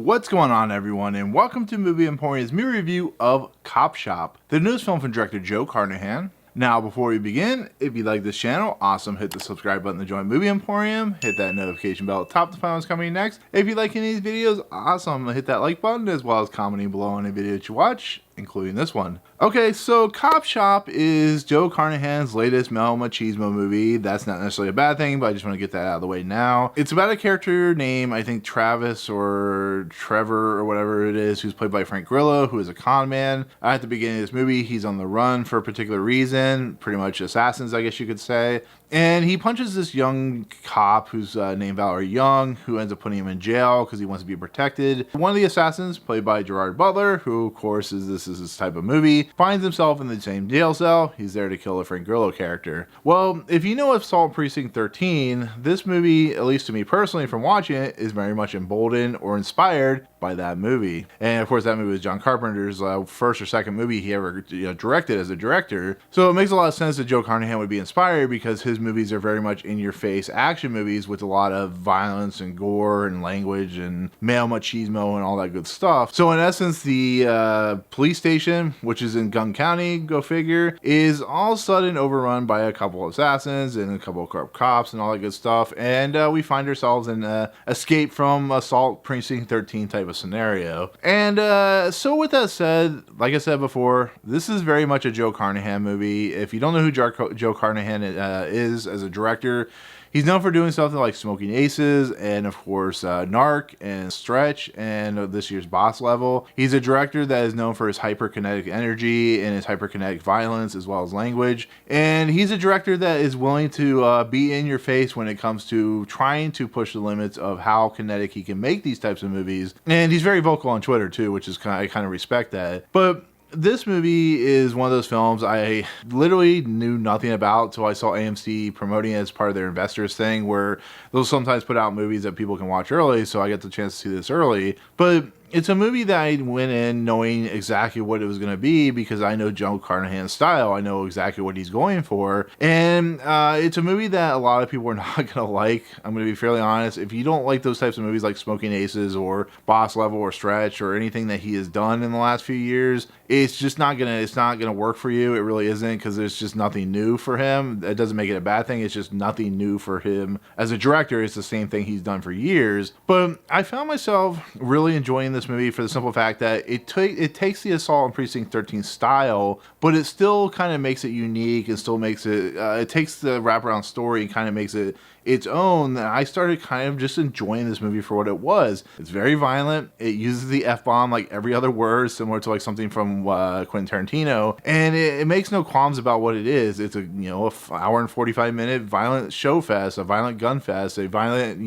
What's going on, everyone, and welcome to Movie Emporium's movie review of Copshop, the newest film from director Joe Carnahan. Now, before we begin, if you like this channel, awesome, hit the subscribe button to join Movie Emporium, hit that notification bell at the top to find what's coming next. If you like any of these videos, awesome, hit that like button as well as commenting below on any video that you watch, including this one. Okay, so Copshop is Joe Carnahan's latest Mel Machismo movie. That's not necessarily a bad thing, but I just want to get that out of the way now. It's about a character named, I think, Travis or Trevor or whatever it is, who's played by Frank Grillo, who is a con man. At the beginning of this movie, he's on the run for a particular reason, pretty much assassins, I guess you could say. And he punches this young cop who's named Valerie Young, who ends up putting him in jail because he wants to be protected. One of the assassins, played by Gerard Butler, who of course is this type of movie, finds himself in the same jail cell. He's there to kill the Frank Grillo character. Well, if you know Assault Precinct 13, this movie, at least to me personally from watching it, is very much emboldened or inspired by that movie. And of course that movie was John Carpenter's first or second movie he ever directed as a director. So it makes a lot of sense that Joe Carnahan would be inspired because his movies are very much in-your-face action movies with a lot of violence and gore and language and male machismo and all that good stuff. So in essence, the police station, which is in Gun County, go figure, is all of a sudden overrun by a couple of assassins and a couple of corrupt cops and all that good stuff. And we find ourselves in escape from Assault Precinct 13 type of scenario. And so with that said, like I said before, this is very much a Joe Carnahan movie. If you don't know who Joe Carnahan is as a director, he's known for doing something like Smoking Aces and of course Narc and Stretch and this year's Boss Level. He's a director that is known for his hyperkinetic energy and his hyperkinetic violence as well as language. And he's a director that is willing to be in your face when it comes to trying to push the limits of how kinetic he can make these types of movies. And he's very vocal on Twitter too, which is I kind of respect that. But this movie is one of those films I literally knew nothing about until I saw AMC promoting it as part of their investors thing, where they'll sometimes put out movies that people can watch early, so I get the chance to see this early. But it's a movie that I went in knowing exactly what it was going to be because I know Joe Carnahan's style. I know exactly what he's going for. And it's a movie that a lot of people are not going to like. I'm going to be fairly honest. If you don't like those types of movies like Smoking Aces or Boss Level or Stretch or anything that he has done in the last few years, it's just not going to work for you. It really isn't, because there's just nothing new for him. That doesn't make it a bad thing. It's just nothing new for him as a director. It's the same thing he's done for years. But I found myself really enjoying this movie for the simple fact that it takes the Assault on Precinct 13 style, but it still kind of makes it unique and still makes it, it takes the wraparound story and kind of makes it its own. And I started kind of just enjoying this movie for what it was. It's very violent. It uses the F-bomb like every other word, similar to like something from Quentin Tarantino, and it makes no qualms about what it is. It's a hour and 45-minute violent show fest, a violent gun fest, a violent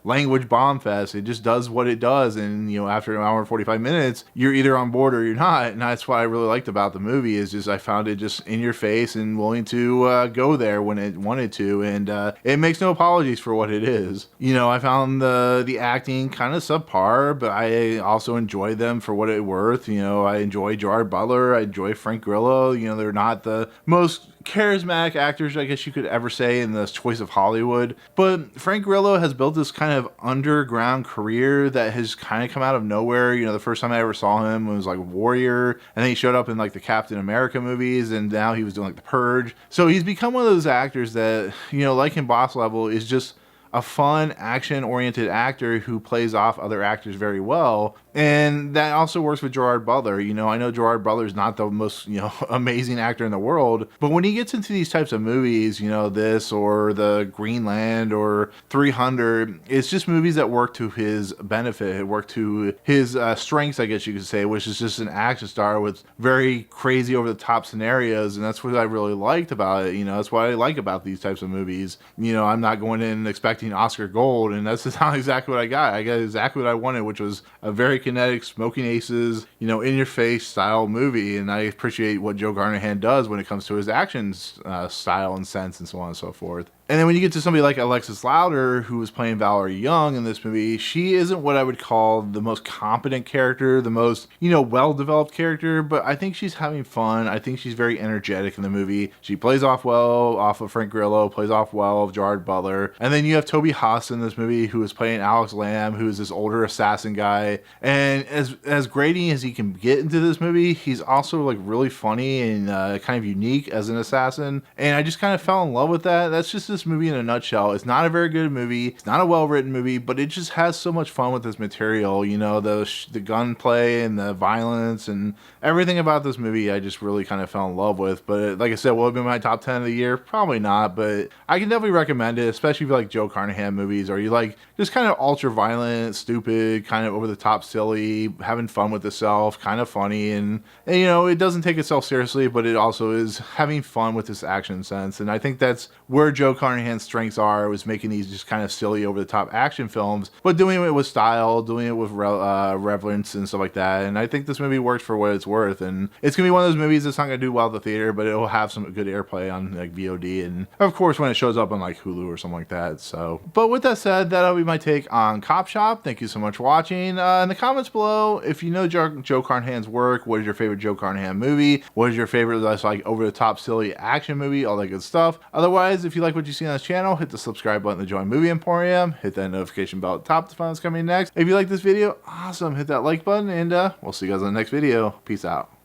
language bomb fest. It just does what it does, and after an hour and 45 minutes, you're either on board or you're not. And that's what I really liked about the movie, is just I found it just in your face and willing to go there when it wanted to, and it makes no apologies for what it is. I found the acting kind of subpar, but I also enjoyed them for what it's worth. I enjoy Gerard Butler, I enjoy Frank Grillo. They're not the most charismatic actors, I guess you could ever say, in the choice of Hollywood. But Frank Grillo has built this kind of underground career that has kind of come out of nowhere. The first time I ever saw him was like Warrior, and then he showed up in like the Captain America movies, and now he was doing like The Purge. So he's become one of those actors that, like in Boss Level, is just a fun, action-oriented actor who plays off other actors very well. And that also works with Gerard Butler. I know Gerard Butler is not the most, amazing actor in the world, but when he gets into these types of movies, this or the Greenland or 300, it's just movies that work to his benefit. It work to his strengths, I guess you could say, which is just an action star with very crazy over-the-top scenarios, and that's what I really liked about it. That's what I like about these types of movies. I'm not going in expecting Oscar gold, and that's not exactly what I got. I got exactly what I wanted, which was a very kinetic, Smoking Aces, in your face style movie. And I appreciate what Joe Carnahan does when it comes to his action style and sense and so on and so forth. And then when you get to somebody like Alexis Louder, who was playing Valerie Young in this movie, she isn't what I would call the most competent character, the most, well-developed character, but I think she's having fun. I think she's very energetic in the movie. She plays off well off of Frank Grillo, plays off well of Gerard Butler. And then you have Toby Huss in this movie, who is playing Alex Lamb, who is this older assassin guy. And as grating as he can get into this movie, he's also like really funny and kind of unique as an assassin. And I just kind of fell in love with that. That's just this movie in a nutshell. It's not a very good movie. It's not a well-written movie, but it just has so much fun with this material. The gunplay and the violence and everything about this movie I just really kind of fell in love with. But like I said, will it be my top 10 of the year? Probably not, but I can definitely recommend it, especially if you like Joe Carnahan movies, or you like just kind of ultra violent, stupid, kind of over the top, silly, having fun with itself, kind of funny, and it doesn't take itself seriously, but it also is having fun with this action sense. And I think that's where Joe Carnahan's strengths are, was making these just kind of silly, over the top action films, but doing it with style, doing it with reverence and stuff like that. And I think this movie works for what it's worth, and it's gonna be one of those movies that's not gonna do well at the theater, but it'll have some good airplay on like VOD, and of course when it shows up on like Hulu or something like that. So, but with that said, that'll be my take on Copshop. Thank you so much for watching. In the comments below, if you know Joe Carnahan's work, what is your favorite Joe Carnahan movie? What is your favorite that's like over the top silly action movie? All that good stuff. Otherwise, if you like what you see on this channel, hit the subscribe button to join Movie Emporium. Hit that notification bell at the top to find what's coming next. If you like this video, awesome, hit that like button, and we'll see you guys in the next video. Peace out.